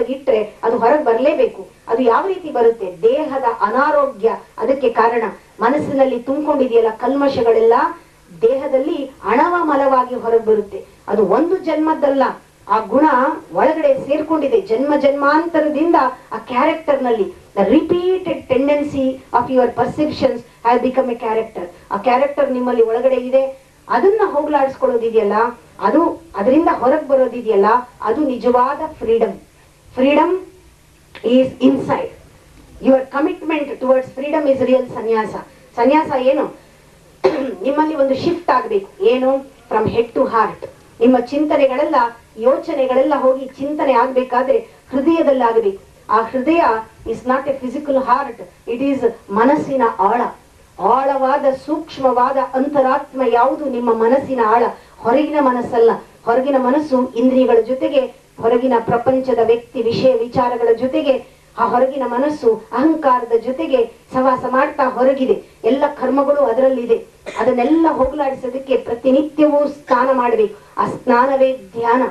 ಒಳಗಿಟ್ರೆ ಅದು ಹೊರಗೆ ಬರಲೇಬೇಕು. ಅದು ಯಾವ ರೀತಿ ಬರುತ್ತೆ? ದೇಹದ ಅನಾರೋಗ್ಯ ಅದಕ್ಕೆ ಕಾರಣ. ಮನಸ್ಸಿನಲ್ಲಿ ತುಂಬಿಕೊಂಡಿದೆಯಲ್ಲ ಕಲ್ಮಶಗಳೆಲ್ಲ ದೇಹದಲ್ಲಿ ಅಣವ ಮಲವಾಗಿ ಹೊರಗೆ ಬರುತ್ತೆ. ಅದು ಒಂದು ಜನ್ಮದ್ದಲ್ಲ, ಆ ಗುಣ ಒಳಗಡೆ ಸೇರ್ಕೊಂಡಿದೆ. ಜನ್ಮ ಜನ್ಮಾಂತರದಿಂದ ಆ ಕ್ಯಾರೆಕ್ಟರ್ ನಲ್ಲಿ repeated tendency of your perceptions have become A character. ಆ ಕ್ಯಾರೆಕ್ಟರ್ ನಿಮ್ಮಲ್ಲಿ ಒಳಗಡೆ ಇದೆ. ಅದನ್ನ ಹೋಗ್ಲಾಡಿಸ್ಕೊಳ್ಳೋದಿದೆಯಲ್ಲ, ಅದು ಅದರಿಂದ ಹೊರಗೆ ಬರೋದಿದೆಯಲ್ಲ, ಅದು ನಿಜವಾದ freedom. Freedom is inside. Your commitment towards freedom is real sanyasa. ಸನ್ಯಾಸ ಏನು? ನಿಮ್ಮಲ್ಲಿ ಒಂದು ಶಿಫ್ಟ್ ಆಗ್ಬೇಕು. ಏನು? From head to heart. ನಿಮ್ಮ ಚಿಂತನೆಗಳೆಲ್ಲ, ಯೋಚನೆಗಳೆಲ್ಲ ಹೋಗಿ ಚಿಂತನೆ ಆಗ್ಬೇಕಾದ್ರೆ ಹೃದಯದಲ್ಲಿ ಆಗಬೇಕು. ಆ ಹೃದಯ is not A physical heart, it is ಮನಸ್ಸಿನ ಆಳ. ಆಳವಾದ ಸೂಕ್ಷ್ಮವಾದ ಅಂತರಾತ್ಮ ಯಾವುದು? ನಿಮ್ಮ ಮನಸ್ಸಿನ ಆಳ. ಹೊರಗಿನ ಮನಸ್ಸಲ್ಲ. ಹೊರಗಿನ ಮನಸ್ಸು ಇಂದ್ರಿಯಗಳ ಜೊತೆಗೆ, ಹೊರಗಿನ ಪ್ರಪಂಚದ ವ್ಯಕ್ತಿ ವಿಷಯ ವಿಚಾರಗಳ ಜೊತೆಗೆ, ಆ ಹೊರಗಿನ ಮನಸ್ಸು ಅಹಂಕಾರದ ಜೊತೆಗೆ ಸವಾಸ ಮಾಡ್ತಾ ಹೊರಗಿದೆ. ಎಲ್ಲ ಕರ್ಮಗಳು ಅದರಲ್ಲಿದೆ. ಅದನ್ನೆಲ್ಲ ಹೋಗಲಾಡಿಸೋದಕ್ಕೆ ಪ್ರತಿನಿತ್ಯವೂ ಸ್ನಾನ ಮಾಡಬೇಕು. ಆ ಸ್ನಾನವೇ ಧ್ಯಾನ.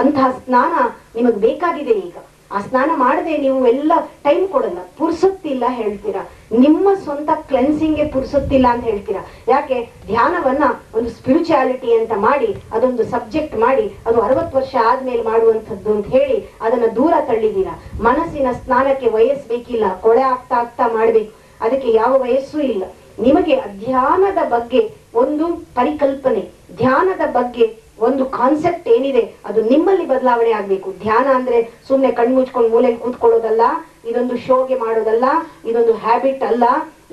ಅಂತಹ ಸ್ನಾನ ನಿಮಗೆ ಬೇಕಾಗಿದೆ ಈಗ. ಆ ಸ್ನಾನ ಮಾಡದೆ ನೀವು ಎಲ್ಲ ಟೈಮ್ ಕೊಡಲ್ಲ, ಪುರ್ಸೊತ್ತಿಲ್ಲ ಹೇಳ್ತೀರಾ. ನಿಮ್ಮ ಸ್ವಂತ ಕ್ಲೆನ್ಸಿಂಗ್ಗೆ ಪುರ್ಸೊತ್ತಿಲ್ಲ ಅಂತ ಹೇಳ್ತೀರಾ. ಯಾಕೆ? ಧ್ಯಾನವನ್ನ ಒಂದು ಸ್ಪಿರಿಚುಯಾಲಿಟಿ ಅಂತ ಮಾಡಿ, ಅದೊಂದು ಸಬ್ಜೆಕ್ಟ್ ಮಾಡಿ, ಅದು 60 ವರ್ಷ ಆದ್ಮೇಲೆ ಮಾಡುವಂಥದ್ದು ಅಂತ ಹೇಳಿ ಅದನ್ನ ದೂರ ತಳ್ಳಿದೀರಾ. ಮನಸ್ಸಿನ ಸ್ನಾನಕ್ಕೆ ವಯಸ್ಸು ಬೇಕಿಲ್ಲ, ಕೊಳೆ ಆಗ್ತಾ ಆಗ್ತಾ ಮಾಡ್ಬೇಕು. ಅದಕ್ಕೆ ಯಾವ ವಯಸ್ಸು ಇಲ್ಲ. ನಿಮಗೆ ಧ್ಯಾನದ ಬಗ್ಗೆ ಒಂದು ಪರಿಕಲ್ಪನೆ, ಧ್ಯಾನದ ಬಗ್ಗೆ ಒಂದು ಕಾನ್ಸೆಪ್ಟ್ ಏನಿದೆ ಅದು ನಿಮ್ಮಲ್ಲಿ ಬದಲಾವಣೆ ಆಗ್ಬೇಕು. ಧ್ಯಾನ ಅಂದ್ರೆ ಸುಮ್ನೆ ಕಣ್ಮುಚ್ಕೊಂಡು ಮೂಲೆಯಲ್ಲಿ ಕೂತ್ಕೊಳ್ಳೋದಲ್ಲ, ಇದೊಂದು ಶೋಗೆ ಮಾಡೋದಲ್ಲ, ಇದೊಂದು ಹ್ಯಾಬಿಟ್ ಅಲ್ಲ,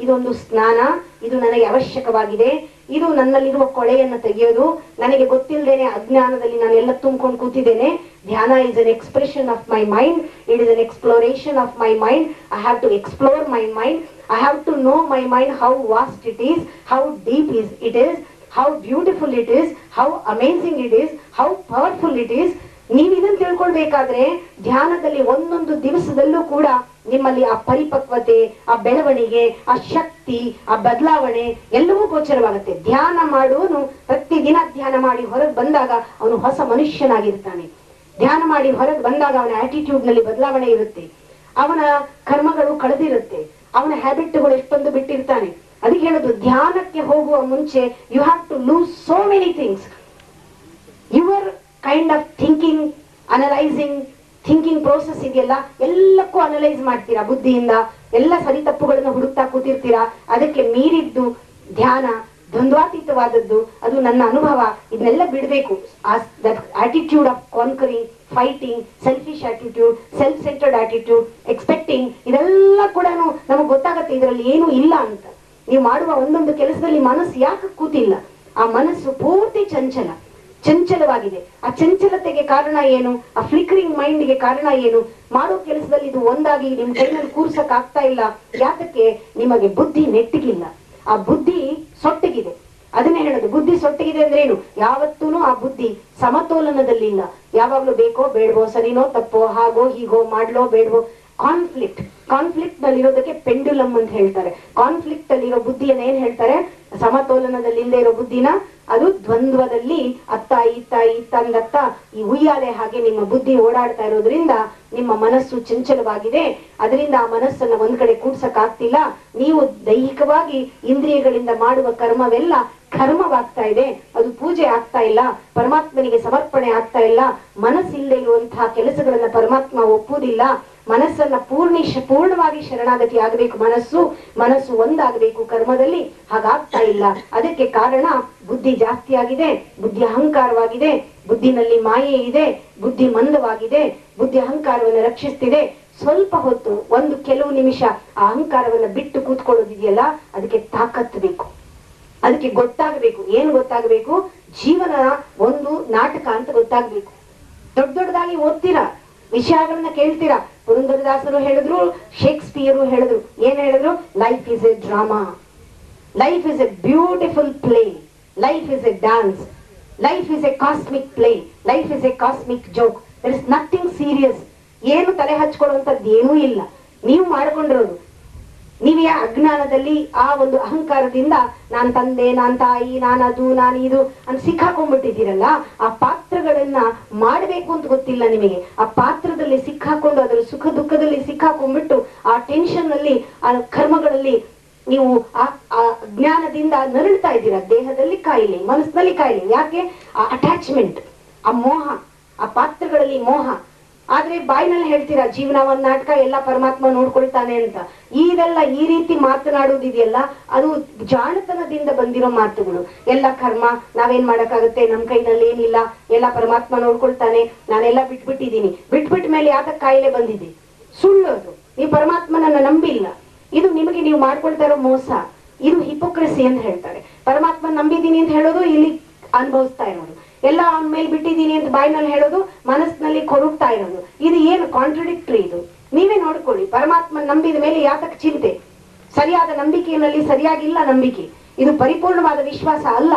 ಇದೊಂದು ಸ್ನಾನ. ಇದು ನನಗೆ ಅವಶ್ಯಕವಾಗಿದೆ. ಇದು ನನ್ನಲ್ಲಿರುವ ಕೊಳೆಯನ್ನು ತೆಗೆಯೋದು. ನನಗೆ ಗೊತ್ತಿಲ್ಲದೇನೆ ಅಜ್ಞಾನದಲ್ಲಿ ನಾನು ಎಲ್ಲ ತುಂಬಿಕೊಂಡು ಕೂತಿದ್ದೇನೆ. Dhyana is an expression of my mind. It is an exploration of my mind. I have to explore my mind. I have to know my mind, how vast it is, how deep it is, how beautiful it is, how amazing it is, how powerful it is. ನೀವು ಇದನ್ನು ತಿಳ್ಕೊಳ್ಬೇಕಾದ್ರೆ ಧ್ಯಾನದಲ್ಲಿ ಒಂದೊಂದು ದಿವಸದಲ್ಲೂ ಕೂಡ ನಿಮ್ಮಲ್ಲಿ ಆ ಪರಿಪಕ್ವತೆ, ಆ ಬೆಳವಣಿಗೆ, ಆ ಶಕ್ತಿ, ಆ ಬದಲಾವಣೆ ಎಲ್ಲವೂ ಗೋಚರವಾಗುತ್ತೆ. ಧ್ಯಾನ ಮಾಡುವನು ಪ್ರತಿದಿನ ಧ್ಯಾನ ಮಾಡಿ ಹೊರಗೆ ಬಂದಾಗ ಅವನು ಹೊಸ ಮನುಷ್ಯನಾಗಿರ್ತಾನೆ. ಧ್ಯಾನ ಮಾಡಿ ಹೊರಗೆ ಬಂದಾಗ ಅವನ ಆಟಿಟ್ಯೂಡ್ ನಲ್ಲಿ ಬದಲಾವಣೆ ಇರುತ್ತೆ. ಅವನ ಕರ್ಮಗಳು ಕಳೆದಿರುತ್ತೆ. ಅವನ ಹ್ಯಾಬಿಟ್ಗಳು ಎಷ್ಟೊಂದು ಬಿಟ್ಟಿರ್ತಾನೆ. ಅದಕ್ಕೆ ಹೇಳೋದು, ಧ್ಯಾನಕ್ಕೆ ಹೋಗುವ ಮುಂಚೆ you have to lose so many things. Your kind of thinking, analysing, thinking process ಇದೆಯಲ್ಲ, ಎಲ್ಲಕ್ಕೂ ಅನಲೈಸ್ ಮಾಡ್ತೀರಾ ಬುದ್ಧಿಯಿಂದ. ಎಲ್ಲ ಸರಿ ತಪ್ಪುಗಳನ್ನು ಹುಡುಕ್ತಾ ಕೂತಿರ್ತೀರಾ. ಅದಕ್ಕೆ ಮೀರಿದ್ದು ಧ್ಯಾನ, ದ್ವಂದ್ವಾತೀತವಾದದ್ದು. ಅದು ನನ್ನ ಅನುಭವ. ಇದನ್ನೆಲ್ಲ ಬಿಡಬೇಕು. Attitude of conquering, fighting, selfish attitude, self centred attitude, expecting, ಇದೆಲ್ಲ ಕೂಡ ನಮಗೆ ಗೊತ್ತಾಗತ್ತೆ ಇದರಲ್ಲಿ ಏನು ಇಲ್ಲ ಅಂತ. ನೀವು ಮಾಡುವ ಒಂದೊಂದು ಕೆಲಸದಲ್ಲಿ ಮನಸ್ಸು ಯಾಕೆ ಕೂತಿಲ್ಲ? ಆ ಮನಸ್ಸು ಪೂರ್ತಿ ಚಂಚಲವಾಗಿದೆ. ಆ ಚಂಚಲತೆಗೆ ಕಾರಣ ಏನು? ಆ ಫ್ಲಿಕರಿಂಗ್ ಮೈಂಡ್ಗೆ ಕಾರಣ ಏನು? ಮಾಡೋ ಕೆಲಸದಲ್ಲಿ ಇದು ಒಂದಾಗಿ ನಿಮ್ ಕೈನಲ್ಲಿ ಕೂರ್ಸಕ್ ಆಗ್ತಾ ಇಲ್ಲ. ಯಾತಕ್ಕೆ? ನಿಮಗೆ ಬುದ್ಧಿ ನೆಟ್ಟಿಗಿಲ್ಲ. ಆ ಬುದ್ಧಿ ಸೊಟ್ಟಿಗಿದೆ. ಅದನ್ನೇ ಹೇಳೋದು, ಬುದ್ಧಿ ಸೊಟ್ಟಿಗಿದೆ ಅಂದ್ರೆ ಏನು? ಯಾವತ್ತೂ ಆ ಬುದ್ಧಿ ಸಮತೋಲನದಲ್ಲಿ ಇಲ್ಲ. ಯಾವಾಗ್ಲೂ ಬೇಕೋ ಬೇಡವೋ, ಸರಿನೋ ತಪ್ಪೋ, ಹಾಗೋ ಹೀಗೋ, ಮಾಡ್ಲೋ ಬೇಡವೋ, ಕಾನ್ಫ್ಲಿಕ್ಟ್ ನಲ್ಲಿ ಇರೋದಕ್ಕೆ ಪೆಂಡುಲಮ್ ಅಂತ ಹೇಳ್ತಾರೆ. ಕಾನ್ಫ್ಲಿಕ್ಟ್ ಅಲ್ಲಿ ಇರೋ ಬುದ್ಧಿಯನ್ನ ಏನ್ ಹೇಳ್ತಾರೆ? ಸಮತೋಲನದಲ್ಲಿ ಇಲ್ಲದೆ ಇರೋ ಬುದ್ಧಿನ ಅದು ದ್ವಂದ್ವದಲ್ಲಿ ಅತ್ತ ಇತ್ತ ಅಂದತ್ತ ಈ ಉಯ್ಯಾಲೆ ಹಾಗೆ ನಿಮ್ಮ ಬುದ್ಧಿ ಓಡಾಡ್ತಾ ಇರೋದ್ರಿಂದ ನಿಮ್ಮ ಮನಸ್ಸು ಚಂಚಲವಾಗಿದೆ. ಅದರಿಂದ ಆ ಮನಸ್ಸನ್ನ ಒಂದ್ ಕಡೆ ಕೂಡ್ಸಕ್ ಆಗ್ತಿಲ್ಲ. ನೀವು ದೈಹಿಕವಾಗಿ ಇಂದ್ರಿಯಗಳಿಂದ ಮಾಡುವ ಕರ್ಮವೆಲ್ಲ ಕರ್ಮವಾಗ್ತಾ ಇದೆ. ಅದು ಪೂಜೆ ಆಗ್ತಾ ಇಲ್ಲ, ಪರಮಾತ್ಮನಿಗೆ ಸಮರ್ಪಣೆ ಆಗ್ತಾ ಇಲ್ಲ. ಮನಸ್ಸಿಲ್ಲದೆ ಇರುವಂತಹ ಕೆಲಸಗಳನ್ನ ಪರಮಾತ್ಮ ಒಪ್ಪುವುದಿಲ್ಲ. ಮನಸ್ಸನ್ನ ಪೂರ್ಣವಾಗಿ ಶರಣಾಗತಿ ಆಗಬೇಕು. ಮನಸ್ಸು ಒಂದಾಗಬೇಕು ಕರ್ಮದಲ್ಲಿ. ಹಾಗಾಗ್ತಾ ಇಲ್ಲ. ಅದಕ್ಕೆ ಕಾರಣ ಬುದ್ಧಿ ಜಾಸ್ತಿ ಆಗಿದೆ, ಬುದ್ಧಿ ಅಹಂಕಾರವಾಗಿದೆ, ಬುದ್ಧಿನಲ್ಲಿ ಮಾಯೆ ಇದೆ, ಬುದ್ಧಿ ಮಂದವಾಗಿದೆ, ಬುದ್ಧಿ ಅಹಂಕಾರವನ್ನು ರಕ್ಷಿಸ್ತಿದೆ. ಸ್ವಲ್ಪ ಹೊತ್ತು, ಕೆಲವು ನಿಮಿಷ ಆ ಅಹಂಕಾರವನ್ನ ಬಿಟ್ಟು ಕೂತ್ಕೊಳ್ಳೋದಿದೆಯಲ್ಲ, ಅದಕ್ಕೆ ತಾಕತ್ತು ಬೇಕು. ಅದಕ್ಕೆ ಗೊತ್ತಾಗಬೇಕು. ಏನು ಗೊತ್ತಾಗಬೇಕು? ಜೀವನ ಒಂದು ನಾಟಕ ಅಂತ ಗೊತ್ತಾಗ್ಬೇಕು. ದೊಡ್ಡದಾಗಿ ಓದ್ತೀರಾ, ವಿಷಯಗಳನ್ನ ಕೇಳ್ತೀರಾ. ಪುರಂದರದಾಸರು ಹೇಳಿದ್ರು, ಶೇಕ್ಸ್ಪಿಯರು ಹೇಳಿದ್ರು. ಏನ್ ಹೇಳಿದ್ರು? Life is a drama, life is a beautiful play, life is a dance, life is a cosmic play, life is a cosmic joke. There is nothing serious. ಏನು ತಲೆ ಹಚ್ಕೊಳ್ಳುವಂಥದ್ದು ಏನೂ ಇಲ್ಲ. ನೀವು ಮಾಡ್ಕೊಂಡಿರೋದು ನೀವೇ ಅಜ್ಞಾನದಲ್ಲಿ ಆ ಒಂದು ಅಹಂಕಾರದಿಂದ ನಾನ್ ತಂದೆ, ನಾನ್ ತಾಯಿ, ನಾನದು, ನಾನಿದು ಅಂತ ಸಿಕ್ಕಾಕೊಂಡ್ಬಿಟ್ಟಿದ್ದೀರಲ್ಲ. ಆ ಪಾತ್ರಗಳನ್ನ ಮಾಡ್ಬೇಕು ಅಂತ ಗೊತ್ತಿಲ್ಲ ನಿಮಗೆ. ಆ ಪಾತ್ರದಲ್ಲಿ ಸಿಕ್ಕಾಕೊಂಡು ಅದರ ಸುಖ ದುಃಖದಲ್ಲಿ ಸಿಕ್ಕಾಕೊಂಡ್ಬಿಟ್ಟು ಆ ಟೆನ್ಷನ್ ಅಲ್ಲಿ, ಆ ಕರ್ಮಗಳಲ್ಲಿ ನೀವು ಆ ಅಜ್ಞಾನದಿಂದ ನರಳ್ತಾ ಇದ್ದೀರಾ. ದೇಹದಲ್ಲಿ ಕಾಯಿಲೆ, ಮನಸ್ಸಿನಲ್ಲಿ ಕಾಯಿಲೆ. ಯಾಕೆ? ಆ ಅಟ್ಯಾಚ್ಮೆಂಟ್, ಆ ಮೋಹ, ಆ ಪಾತ್ರಗಳಲ್ಲಿ ಮೋಹ. ಆದ್ರೆ ಬಾಯಿನಲ್ಲಿ ಹೇಳ್ತೀರಾ ಜೀವನ ಒಂದ್ ನಾಟಕ, ಎಲ್ಲ ಪರಮಾತ್ಮ ನೋಡ್ಕೊಳ್ತಾನೆ ಅಂತ. ಇದೆಲ್ಲ ಈ ರೀತಿ ಮಾತನಾಡುವುದಿದೆಯಲ್ಲ, ಅದು ಜಾಣತನದಿಂದ ಬಂದಿರೋ ಮಾತುಗಳು. ಎಲ್ಲ ಕರ್ಮ, ನಾವೇನ್ ಮಾಡಕ್ಕಾಗುತ್ತೆ, ನಮ್ ಕೈನಲ್ಲಿ ಏನಿಲ್ಲ, ಎಲ್ಲ ಪರಮಾತ್ಮ ನೋಡ್ಕೊಳ್ತಾನೆ, ನಾನೆಲ್ಲ ಬಿಟ್ಬಿಟ್ಟಿದ್ದೀನಿ. ಬಿಟ್ಬಿಟ್ಟ ಮೇಲೆ ಯಾಕೆ ಕಾಯಿಲೆ ಬಂದಿದೆ? ಸುಳ್ಳು ಅದು. ನೀವು ಪರಮಾತ್ಮನನ್ನ ನಂಬಿಲ್ಲ. ಇದು ನಿಮಗೆ ನೀವು ಮಾಡ್ಕೊಳ್ತಾ ಇರೋ ಮೋಸ. ಇದು ಹಿಪೋಕ್ರಸಿ ಅಂತ ಹೇಳ್ತಾರೆ. ಪರಮಾತ್ಮ ನಂಬಿದ್ದೀನಿ ಅಂತ ಹೇಳೋದು ಇಲ್ಲಿ ಅನುಭವಿಸ್ತಾ ಇರೋದು, ಎಲ್ಲ ಅವನ ಮೇಲೆ ಬಿಟ್ಟಿದ್ದೀನಿ ಅಂತ ಬಾಯಿನಲ್ಲಿ ಹೇಳೋದು, ಮನಸ್ಸಿನಲ್ಲಿ ಕೊರಗ್ತಾ ಇರೋದು. ಇದು ಏನು ಕಾಂಟ್ರಡಿಕ್ಟರಿ? ಇದು ನೀವೇ ನೋಡ್ಕೊಳ್ಳಿ. ಪರಮಾತ್ಮ ನಂಬಿದ ಮೇಲೆ ಯಾತಕ್ಕೆ ಚಿಂತೆ? ಸರಿಯಾದ ನಂಬಿಕೆಯಲ್ಲಿ ಸರಿಯಾಗಿಲ್ಲ ನಂಬಿಕೆ. ಇದು ಪರಿಪೂರ್ಣವಾದ ವಿಶ್ವಾಸ ಅಲ್ಲ.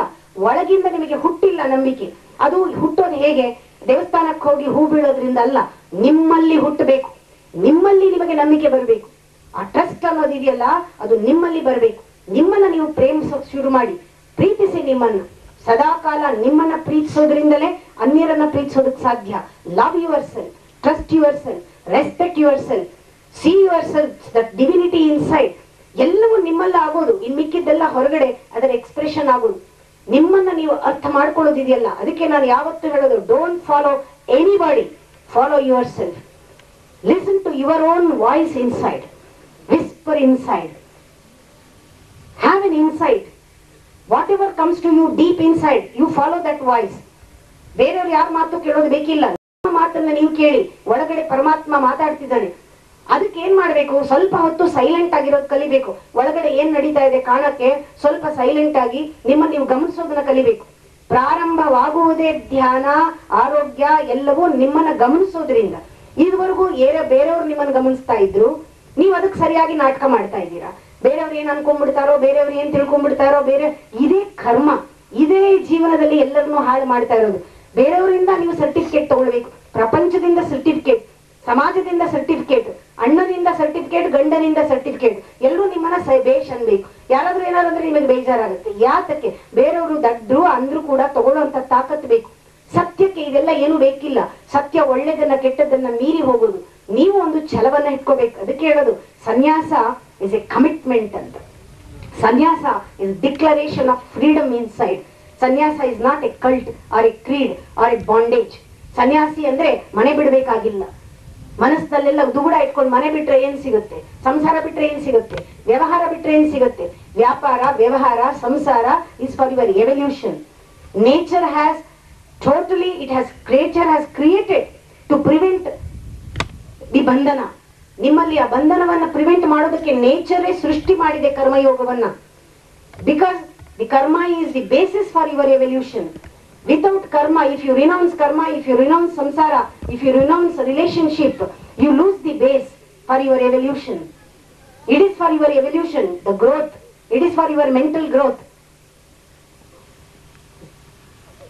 ಒಳಗಿಂದ ನಿಮಗೆ ಹುಟ್ಟಿಲ್ಲ ನಂಬಿಕೆ. ಅದು ಹುಟ್ಟೋದು ಹೇಗೆ? ದೇವಸ್ಥಾನಕ್ಕೆ ಹೋಗಿ ಹೂ ಬೀಳೋದ್ರಿಂದ ಅಲ್ಲ, ನಿಮ್ಮಲ್ಲಿ ಹುಟ್ಟಬೇಕು. ನಿಮ್ಮಲ್ಲಿ ನಿಮಗೆ ನಂಬಿಕೆ ಬರಬೇಕು. ಆ ಟ್ರಸ್ಟ್ ಅನ್ನೋದಿದೆಯಲ್ಲ, ಅದು ನಿಮ್ಮಲ್ಲಿ ಬರಬೇಕು. ನಿಮ್ಮನ್ನ ನೀವು ಪ್ರೇಮಿಸೋಕ್ ಶುರು ಮಾಡಿ. ಪ್ರೀತಿಸಿ ನಿಮ್ಮನ್ನ. ಸದಾಕಾಲ ನಿಮ್ಮನ್ನ ಪ್ರೀತಿಸೋದ್ರಿಂದಲೇ ಅನ್ಯರನ್ನ ಪ್ರೀತಿಸೋದಕ್ಕೆ ಸಾಧ್ಯ. Love your self, trust your self, respect your self, see your self, that divinity inside. ಎಲ್ಲವೂ ನಿಮ್ಮಲ್ಲ ಆಗೋದು. ಇನ್ ಮಿಕ್ಕಿದ್ದೆಲ್ಲ ಹೊರಗಡೆ ಅದರ ಎಕ್ಸ್ಪ್ರೆಷನ್ ಆಗೋದು. ನಿಮ್ಮನ್ನ ನೀವು ಅರ್ಥ ಮಾಡ್ಕೊಳ್ಳೋದಿದೆಯಲ್ಲ. ಅದಕ್ಕೆ ನಾನು ಯಾವತ್ತೂ ಹೇಳೋದು, don't follow anybody, follow yourself. Listen to your own voice inside, whisper inside, have an insight. Whatever comes to you deep inside, you follow that voice. ಬೇರೆಯವ್ರು ಯಾರ ಮಾತು ಕೇಳೋದು ಬೇಕಿಲ್ಲ. ನಿಮ್ಮ ಮಾತನ್ನ ನೀವು ಕೇಳಿ. ಒಳಗಡೆ ಪರಮಾತ್ಮ ಮಾತಾಡ್ತಿದ್ದಾನೆ. ಅದಕ್ಕೆ ಏನ್ ಮಾಡ್ಬೇಕು? ಸ್ವಲ್ಪ ಹೊತ್ತು ಸೈಲೆಂಟ್ ಆಗಿರೋದು ಕಲಿಬೇಕು. ಒಳಗಡೆ ಏನ್ ನಡೀತಾ ಇದೆ ಕಾಣಕ್ಕೆ ಸ್ವಲ್ಪ ಸೈಲೆಂಟ್ ಆಗಿ ನಿಮ್ಮನ್ನ ನೀವು ಗಮನಿಸೋದನ್ನ ಕಲಿಬೇಕು. ಪ್ರಾರಂಭವಾಗುವುದೇ ಧ್ಯಾನ, ಆರೋಗ್ಯ ಎಲ್ಲವೂ ನಿಮ್ಮನ್ನ ಗಮನಿಸೋದ್ರಿಂದ. ಇದುವರೆಗೂ ಬೇರೆಯವ್ರು ನಿಮ್ಮನ್ನ ಗಮನಿಸ್ತಾ ಇದ್ರು, ನೀವು ಅದಕ್ಕೆ ಸರಿಯಾಗಿ ನಾಟಕ ಮಾಡ್ತಾ ಇದ್ದೀರಾ. ಬೇರೆಯವ್ರು ಏನ್ ಅನ್ಕೊಂಡ್ಬಿಡ್ತಾರೋ, ಬೇರೆಯವ್ರು ಏನ್ ತಿಳ್ಕೊಂಡ್ಬಿಡ್ತಾರೋ, ಇದೇ ಕರ್ಮ. ಇದೇ ಜೀವನದಲ್ಲಿ ಎಲ್ಲರನ್ನೂ ಹಾಳು ಮಾಡ್ತಾ ಇರೋದು. ಬೇರೆಯವರಿಂದ ನೀವು ಸರ್ಟಿಫಿಕೇಟ್ ತಗೊಳ್ಬೇಕು. ಪ್ರಪಂಚದಿಂದ ಸರ್ಟಿಫಿಕೇಟ್, ಸಮಾಜದಿಂದ ಸರ್ಟಿಫಿಕೇಟ್, ಅಣ್ಣನಿಂದ ಸರ್ಟಿಫಿಕೇಟ್, ಗಂಡನಿಂದ ಸರ್ಟಿಫಿಕೇಟ್, ಎಲ್ಲರೂ ನಿಮ್ಮನ್ನ ಬೇಷ್ ಅನ್ಬೇಕು. ಯಾರಾದ್ರೂ ಏನಾದ್ರೆ ನಿಮಗೆ ಬೇಜಾರಾಗುತ್ತೆ. ಯಾತಕ್ಕೆ? ಬೇರೆಯವರು ದಡ್ರು ಅಂದ್ರೂ ಕೂಡ ತಗೊಳ್ಳುವಂತ ತಾಕತ್ ಬೇಕು. ಸತ್ಯಕ್ಕೆ ಇದೆಲ್ಲ ಏನು ಬೇಕಿಲ್ಲ. ಸತ್ಯ ಒಳ್ಳೆದನ್ನ ಕೆಟ್ಟದನ್ನ ಮೀರಿ ಹೋಗೋದು. ನೀವು ಒಂದು ಛಲವನ್ನ ಇಟ್ಕೋಬೇಕು. ಅದಕ್ಕೆ ಹೇಳೋದು ಸನ್ಯಾಸ is a commitment ಅಂತ. ಸನ್ಯಾಸ is declaration of freedom inside. ಸನ್ಯಾಸ is not a cult or a creed or a bondage. ಸನ್ಯಾಸಿ ಅಂದ್ರೆ ಮನೆ ಬಿಡಬೇಕಾಗಿಲ್ಲ. ಮನಸ್ಸಲ್ಲೆಲ್ಲ ದುಗುಡ ಇಟ್ಕೊಂಡು ಮನೆ ಬಿಟ್ರೆ ಏನ್ ಸಿಗುತ್ತೆ? ಸಂಸಾರ ಬಿಟ್ರೆ ಏನ್ ಸಿಗುತ್ತೆ? ವ್ಯವಹಾರ ಬಿಟ್ರೆ ಏನ್ ಸಿಗುತ್ತೆ? ವ್ಯಾಪಾರ, ವ್ಯವಹಾರ, ಸಂಸಾರ is for your evolution. Nature has totally, nature has created to prevent the ಬಂಧನ. ನಿಮ್ಮಲ್ಲಿ ಆ ಬಂಧನವನ್ನ ಪ್ರಿವೆಂಟ್ ಮಾಡೋದಕ್ಕೆ ನೇಚರೇ ಸೃಷ್ಟಿ ಮಾಡಿದೆ ಕರ್ಮಯೋಗವನ್ನ. Because the karma is the basis for your evolution. Without karma, if you renounce karma, if you renounce samsara, if you renounce relationship, you lose the base for your evolution. It is for your evolution, the growth. It is for your mental growth.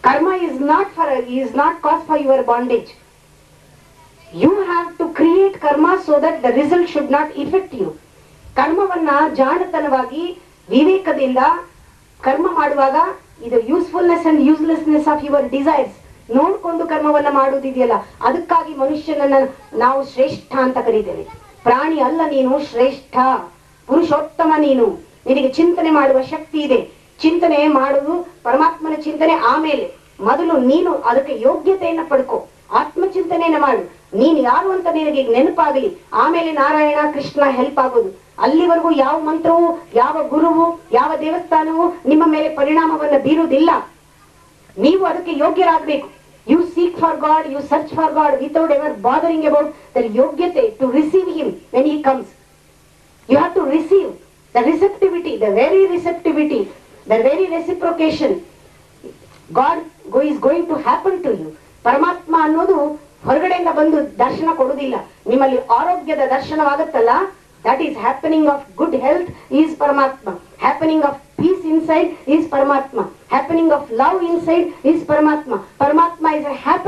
Karma is not cause for your bondage. You have to create karma so that the result should not affect you. ಕರ್ಮವನ್ನ ಜಾಣತನವಾಗಿ ವಿವೇಕದಿಂದ ಕರ್ಮ ಮಾಡುವಾಗ ಇದು usefulness and uselessness of your desires ನೋಡ್ಕೊಂಡು ಕರ್ಮವನ್ನ ಮಾಡುವುದಿದೆಯಲ್ಲ. ಅದಕ್ಕಾಗಿ ಮನುಷ್ಯನನ್ನ ನಾವು ಶ್ರೇಷ್ಠ ಅಂತ ಕರೀತೇವೆ. ಪ್ರಾಣಿ ಅಲ್ಲ ನೀನು, ಶ್ರೇಷ್ಠ ಪುರುಷೋತ್ತಮ ನೀನು. ನಿನಗೆ ಚಿಂತನೆ ಮಾಡುವ ಶಕ್ತಿ ಇದೆ. ಚಿಂತನೆ ಮಾಡುವುದು ಪರಮಾತ್ಮನ ಚಿಂತನೆ. ಆಮೇಲೆ ಮೊದಲು ನೀನು ಅದಕ್ಕೆ ಯೋಗ್ಯತೆಯನ್ನ ಪಡ್ಕೋ. ಆತ್ಮಚಿಂತನೆಯನ್ನ ಮಾಡು. ನೀನ್ ಯಾರು ಅಂತ ನಿನಗೆ ನೆನಪಾಗಲಿ. ಆಮೇಲೆ ನಾರಾಯಣ ಕೃಷ್ಣ ಹೆಲ್ಪ್ ಆಗೋದು. ಅಲ್ಲಿವರೆಗೂ ಯಾವ ಮಂತ್ರವು, ಯಾವ ಗುರುವು, ಯಾವ ದೇವಸ್ಥಾನವು ನಿಮ್ಮ ಮೇಲೆ ಪರಿಣಾಮವನ್ನ ಬೀರುವುದಿಲ್ಲ. ನೀವು ಅದಕ್ಕೆ ಯೋಗ್ಯರಾಗಬೇಕು. You seek for God, you search for God without ever bothering about the ಯೋಗ್ಯತೆ to receive him when he comes. You have to receive the receptivity, the very receptivity, the very reciprocation. God is going to happen to you. ಪರಮಾತ್ಮ ಅನ್ನೋದು ಹೊರಗಡೆಯಿಂದ ಬಂದು ದರ್ಶನ ಕೊಡುವುದಿಲ್ಲ. ನಿಮ್ಮಲ್ಲಿ ಆರೋಗ್ಯದ ದರ್ಶನವಾಗುತ್ತಲ್ಲ, that is happening of good health is Paramatma. Happening of peace inside is Paramatma. Happening of love inside is Paramatma. Paramatma is a happy